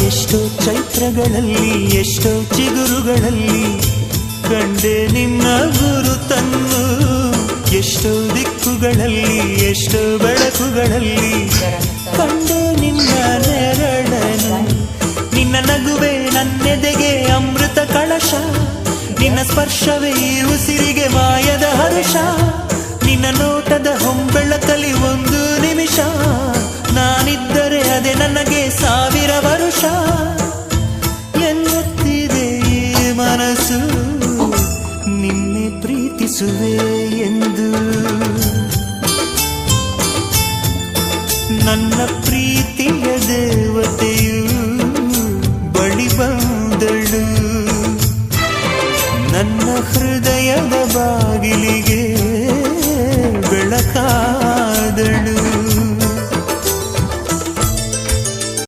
ಎಷ್ಟೋ ಚೈತ್ರಗಳಲ್ಲಿ ಎಷ್ಟೋ ಚಿಗುರುಗಳಲ್ಲಿ ಕಂಡೆ ನಿನ್ನ ಗುರುತನ್ನು, ಎಷ್ಟೋ ದಿಕ್ಕುಗಳಲ್ಲಿ ಎಷ್ಟೋ ಬೆಳಕುಗಳಲ್ಲಿ ಕಂಡೆ ನಿನ್ನ ನೆರಳನು. ನಿನ್ನ ನಗುವೆ ನನ್ನೆದೆಗೆ ಅಮೃತ ಕಳಶ, ನಿನ್ನ ಸ್ಪರ್ಶವೇ ಈ ಉಸಿರಿಗೆ ಮಾಯದ ಹರ್ಷ. ನಿನ್ನ ನೋಟದ ಹೊಂಬೆಳಕಲಿ ಒಂದು ನಿಮಿಷ ನಾನಿದ್ದರೆ ಅದೇ ನನಗೆ 1000 ವರುಷ. ಎನ್ನುತ್ತಿದೆ ಈ ಮನಸ್ಸು ನಿನ್ನೆ ಪ್ರೀತಿಸುವೆ ಎಂದು. ನನ್ನ ಪ್ರೀತಿಯ ದೇವತೆಯು ಬಳಿ ಬಂದಳು, ನನ್ನ ಹೃದಯ